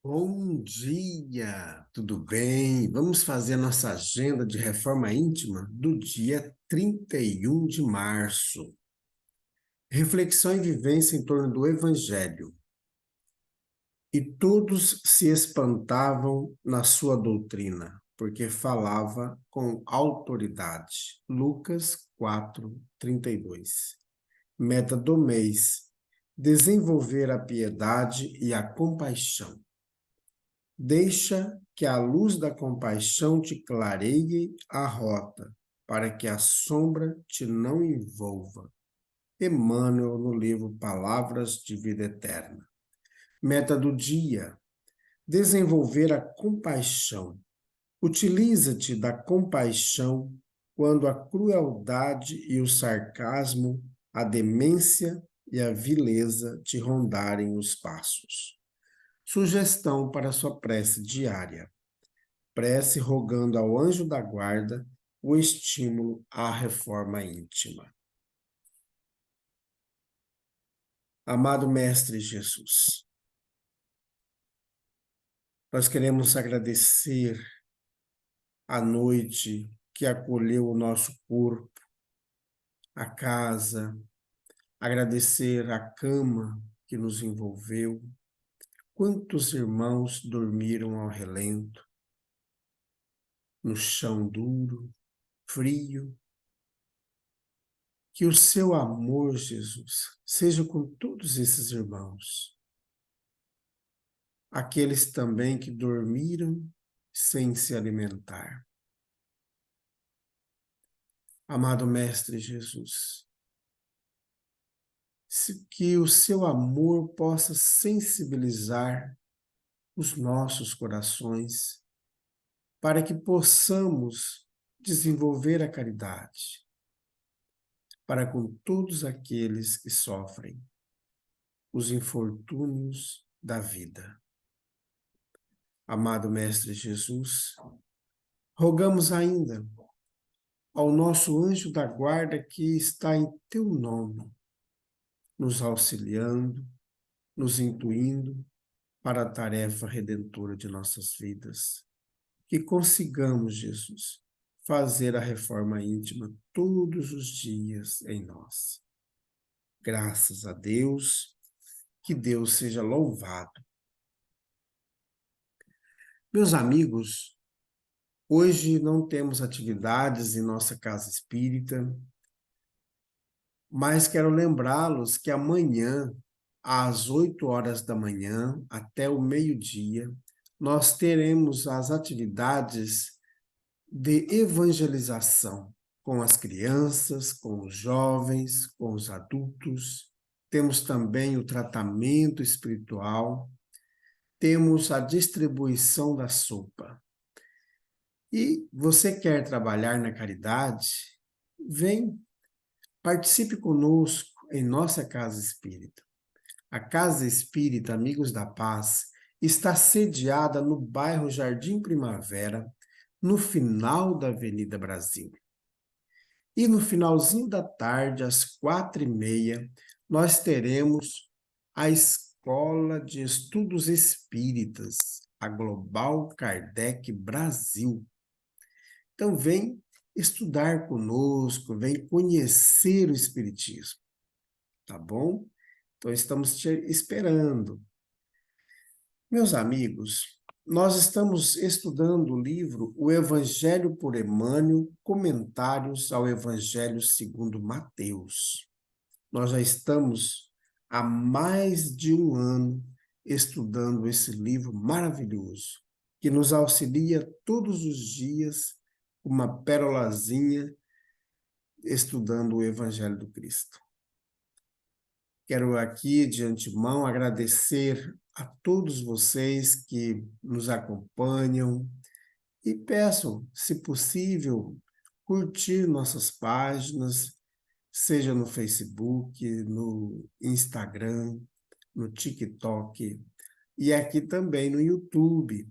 Bom dia, tudo bem? Vamos fazer a nossa agenda de reforma íntima do dia 31 de março. Reflexão e vivência em torno do Evangelho. E todos se espantavam na sua doutrina, porque falava com autoridade. Lucas 4:32. Meta do mês: desenvolver a piedade e a compaixão. Deixa que a luz da compaixão te clareie a rota, para que a sombra te não envolva. Emmanuel, no livro Palavras de Vida Eterna. Meta do dia: desenvolver a compaixão. Utiliza-te da compaixão quando a crueldade e o sarcasmo, a demência e a vileza te rondarem os passos. Sugestão para sua prece diária. Prece rogando ao anjo da guarda o estímulo à reforma íntima. Amado Mestre Jesus, nós queremos agradecer a noite que acolheu o nosso corpo, a casa, agradecer a cama que nos envolveu. Quantos irmãos dormiram ao relento, no chão duro, frio. Que o seu amor, Jesus, seja com todos esses irmãos. Aqueles também que dormiram sem se alimentar. Amado Mestre Jesus, que o seu amor possa sensibilizar os nossos corações para que possamos desenvolver a caridade para com todos aqueles que sofrem os infortúnios da vida. Amado Mestre Jesus, rogamos ainda ao nosso anjo da guarda que está em teu nome, nos auxiliando, nos intuindo para a tarefa redentora de nossas vidas. Que consigamos, Jesus, fazer a reforma íntima todos os dias em nós. Graças a Deus, que Deus seja louvado. Meus amigos, hoje não temos atividades em nossa casa espírita, mas quero lembrá-los que amanhã, às 8 horas da manhã, até o meio-dia, nós teremos as atividades de evangelização com as crianças, com os jovens, com os adultos. Temos também o tratamento espiritual, temos a distribuição da sopa. E você quer trabalhar na caridade? Vem, participe conosco em nossa casa espírita. A Casa Espírita Amigos da Paz está sediada no bairro Jardim Primavera, no final da Avenida Brasil. E no finalzinho da tarde, às 4h30, nós teremos a Escola de Estudos Espíritas, a Global Kardec Brasil. Então, vem estudar conosco, vem conhecer o Espiritismo, tá bom? Então, estamos te esperando. Meus amigos, nós estamos estudando o livro O Evangelho por Emmanuel, Comentários ao Evangelho segundo Mateus. Nós já estamos há mais de um ano estudando esse livro maravilhoso, que nos auxilia todos os dias uma pérolazinha estudando o Evangelho do Cristo. Quero aqui, de antemão, agradecer a todos vocês que nos acompanham e peço, se possível, curtir nossas páginas, seja no Facebook, no Instagram, no TikTok e aqui também no YouTube,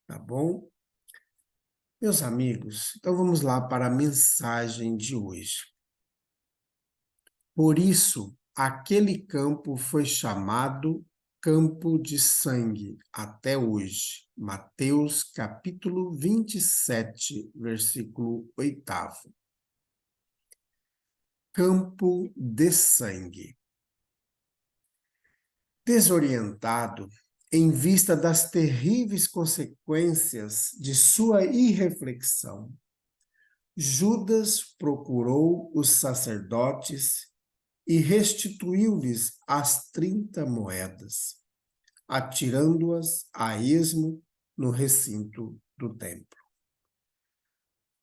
tá bom? Meus amigos, então vamos lá para a mensagem de hoje. Por isso, aquele campo foi chamado campo de sangue até hoje. Mateus capítulo 27, versículo 8. Campo de sangue. Desorientado, em vista das terríveis consequências de sua irreflexão, Judas procurou os sacerdotes e restituiu-lhes as 30 moedas, atirando-as a esmo no recinto do templo.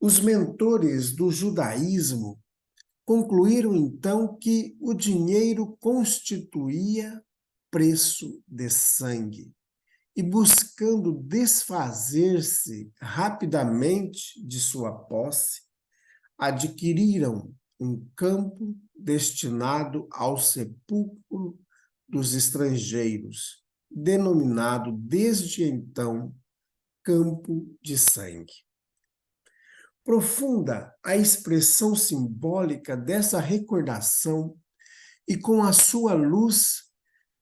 Os mentores do judaísmo concluíram então que o dinheiro constituía preço de sangue e, buscando desfazer-se rapidamente de sua posse, adquiriram um campo destinado ao sepulcro dos estrangeiros, denominado desde então campo de sangue. Profunda a expressão simbólica dessa recordação e com a sua luz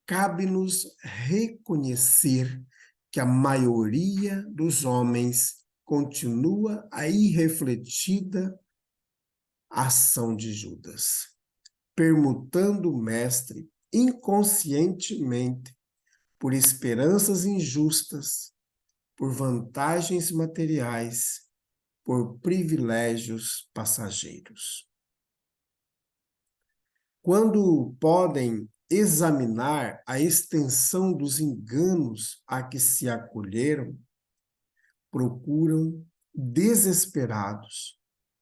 cabe-nos reconhecer que a maioria dos homens continua a irrefletida ação de Judas, permutando o mestre inconscientemente por esperanças injustas, por vantagens materiais, por privilégios passageiros. Quando podem examinar a extensão dos enganos a que se acolheram, procuram desesperados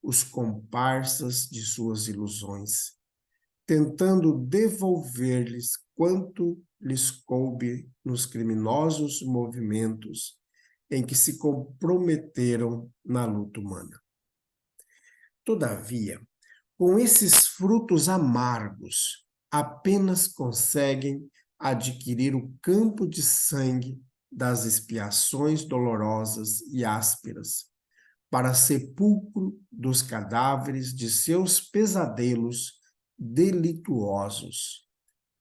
os comparsas de suas ilusões, tentando devolver-lhes quanto lhes coube nos criminosos movimentos em que se comprometeram na luta humana. Todavia, com esses frutos amargos, apenas conseguem adquirir o campo de sangue das expiações dolorosas e ásperas, para sepulcro dos cadáveres de seus pesadelos delituosos,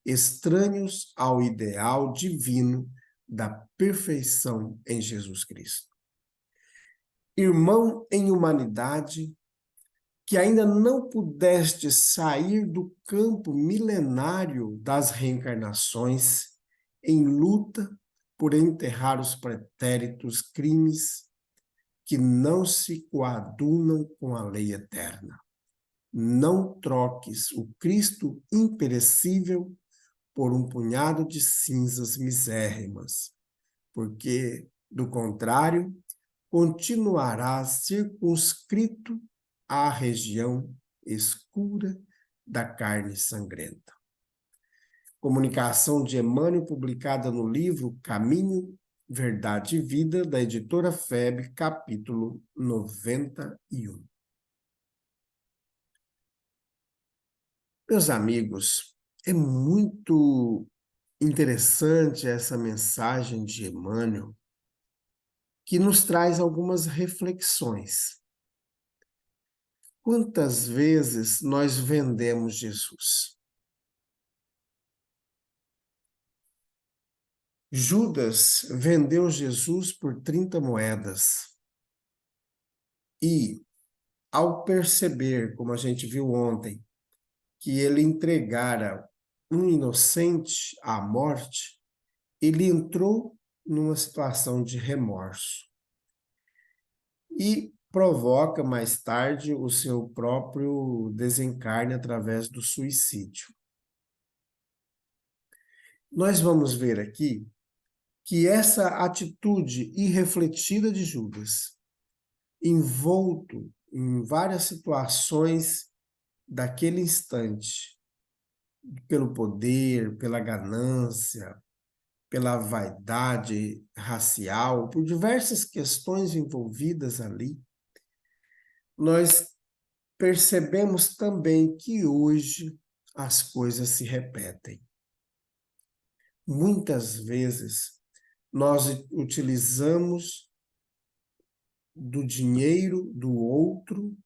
estranhos ao ideal divino da perfeição em Jesus Cristo. Irmão em humanidade, que ainda não pudeste sair do campo milenário das reencarnações, em luta por enterrar os pretéritos crimes que não se coadunam com a lei eterna. Não troques o Cristo imperecível por um punhado de cinzas misérrimas, porque, do contrário, continuarás circunscrito à região escura da carne sangrenta. Comunicação de Emmanuel, publicada no livro Caminho, Verdade e Vida, da editora FEB, capítulo 91. Meus amigos, é muito interessante essa mensagem de Emmanuel, que nos traz algumas reflexões. Quantas vezes nós vendemos Jesus? Judas vendeu Jesus por 30 moedas. E, ao perceber, como a gente viu ontem, que ele entregara um inocente à morte, ele entrou numa situação de remorso e provoca mais tarde o seu próprio desencarne através do suicídio. Nós vamos ver aqui que essa atitude irrefletida de Judas, envolto em várias situações daquele instante, pelo poder, pela ganância, pela vaidade racial, por diversas questões envolvidas ali, nós percebemos também que hoje as coisas se repetem. Muitas vezes nós utilizamos do dinheiro do outro,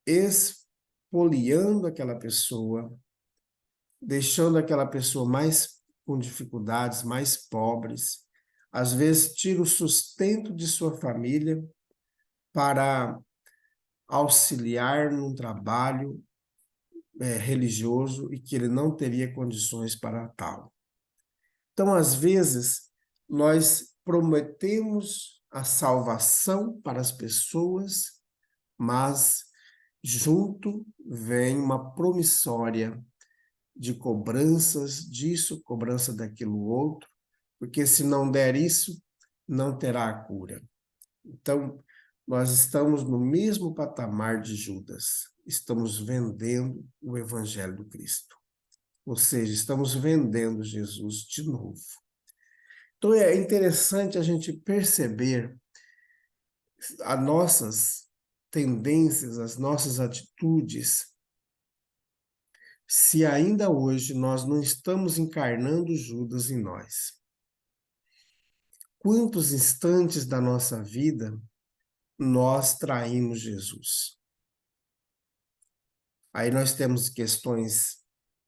expoliando aquela pessoa, deixando aquela pessoa mais com dificuldades, mais pobres, às vezes tira o sustento de sua família para auxiliar num trabalho religioso e que ele não teria condições para tal. Então, às vezes, nós prometemos a salvação para as pessoas, mas junto vem uma promissória de cobranças disso, cobrança daquilo outro, porque se não der isso, não terá a cura. Então, nós estamos no mesmo patamar de Judas. Estamos vendendo o Evangelho do Cristo. Ou seja, estamos vendendo Jesus de novo. Então, é interessante a gente perceber as nossas tendências, as nossas atitudes, se ainda hoje nós não estamos encarnando Judas em nós. Quantos instantes da nossa vida nós traímos Jesus? Aí nós temos questões,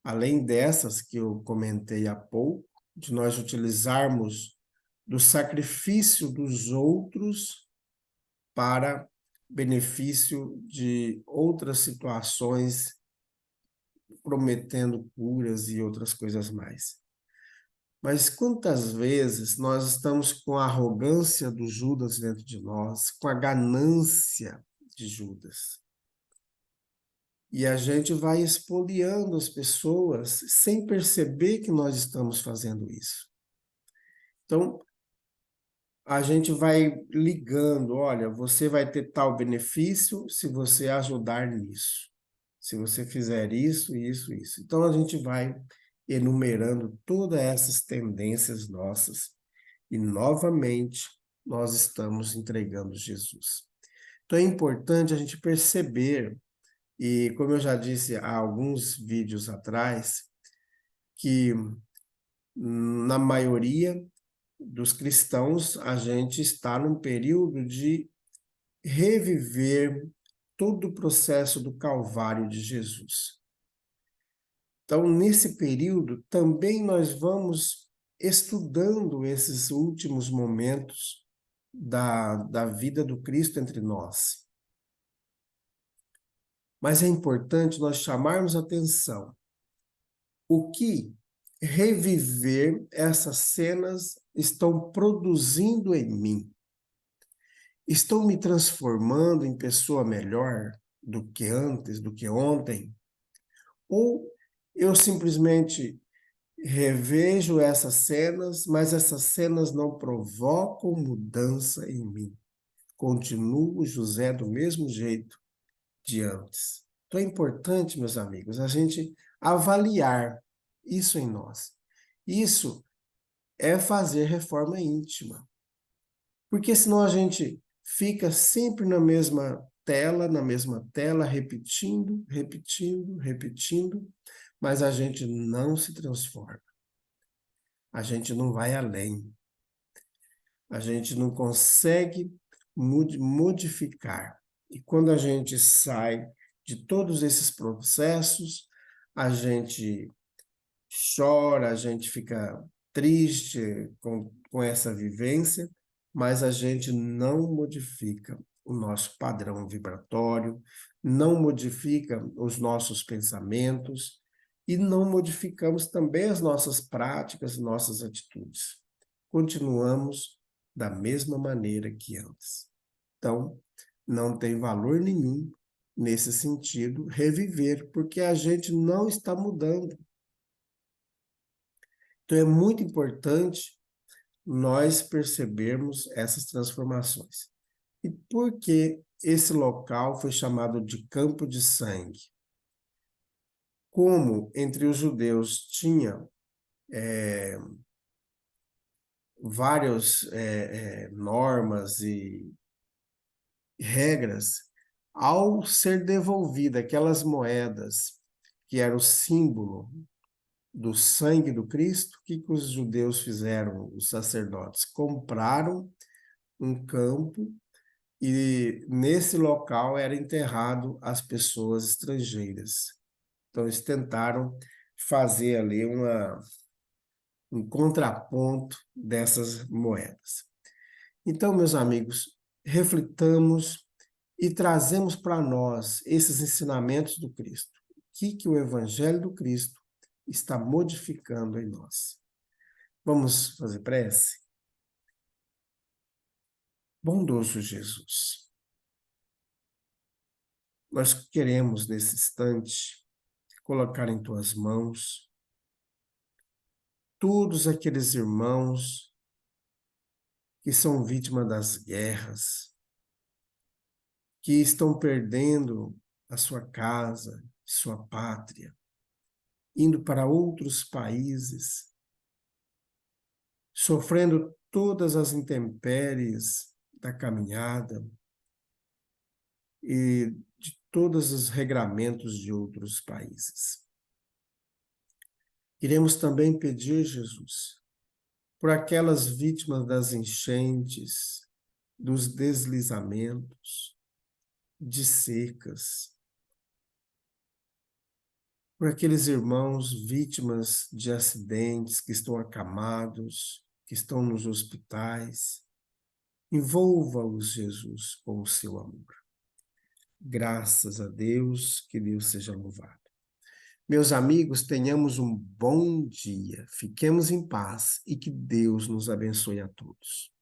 além dessas que eu comentei há pouco, de nós utilizarmos do sacrifício dos outros para benefício de outras situações, prometendo curas e outras coisas mais. Mas quantas vezes nós estamos com a arrogância do Judas dentro de nós, com a ganância de Judas? E a gente vai expoliando as pessoas sem perceber que nós estamos fazendo isso. Então, a gente vai ligando, olha, você vai ter tal benefício se você ajudar nisso. Se você fizer isso, isso, isso. Então, a gente vai enumerando todas essas tendências nossas e, novamente, nós estamos entregando Jesus. Então, é importante a gente perceber, e como eu já disse há alguns vídeos atrás, que na maioria dos cristãos a gente está num período de reviver todo o processo do Calvário de Jesus. Então, nesse período, também nós vamos estudando esses últimos momentos da vida do Cristo entre nós. Mas é importante nós chamarmos atenção. O que reviver essas cenas estão produzindo em mim? Estão me transformando em pessoa melhor do que antes, do que ontem? Ou eu simplesmente revejo essas cenas, mas essas cenas não provocam mudança em mim? Continuo José do mesmo jeito de antes. Então é importante, meus amigos, a gente avaliar isso em nós. Isso é fazer reforma íntima. Porque senão a gente fica sempre na mesma tela, repetindo, repetindo, repetindo, mas a gente não se transforma. A gente não vai além. A gente não consegue modificar. E quando a gente sai de todos esses processos, a gente chora, a gente fica triste com essa vivência, mas a gente não modifica o nosso padrão vibratório, não modifica os nossos pensamentos e não modificamos também as nossas práticas, nossas atitudes. Continuamos da mesma maneira que antes. Então, não tem valor nenhum nesse sentido reviver, porque a gente não está mudando. Então, é muito importante nós percebermos essas transformações. E por que esse local foi chamado de campo de sangue? Como entre os judeus tinha várias normas e regras, ao ser devolvida aquelas moedas que eram o símbolo do sangue do Cristo, o que os judeus fizeram, os sacerdotes? Compraram um campo e nesse local era enterrado as pessoas estrangeiras. Então eles tentaram fazer ali um contraponto dessas moedas. Então, meus amigos, reflitamos e trazemos para nós esses ensinamentos do Cristo. O que o Evangelho do Cristo está modificando em nós? Vamos fazer prece? Bondoso Jesus, nós queremos nesse instante colocar em tuas mãos todos aqueles irmãos que são vítimas das guerras, que estão perdendo a sua casa, sua pátria, indo para outros países, sofrendo todas as intempéries da caminhada e de todos os regramentos de outros países. Iremos também pedir, Jesus, por aquelas vítimas das enchentes, dos deslizamentos, de secas, por aqueles irmãos vítimas de acidentes que estão acamados, que estão nos hospitais. Envolva-os, Jesus, com o seu amor. Graças a Deus, que Deus seja louvado. Meus amigos, tenhamos um bom dia, fiquemos em paz e que Deus nos abençoe a todos.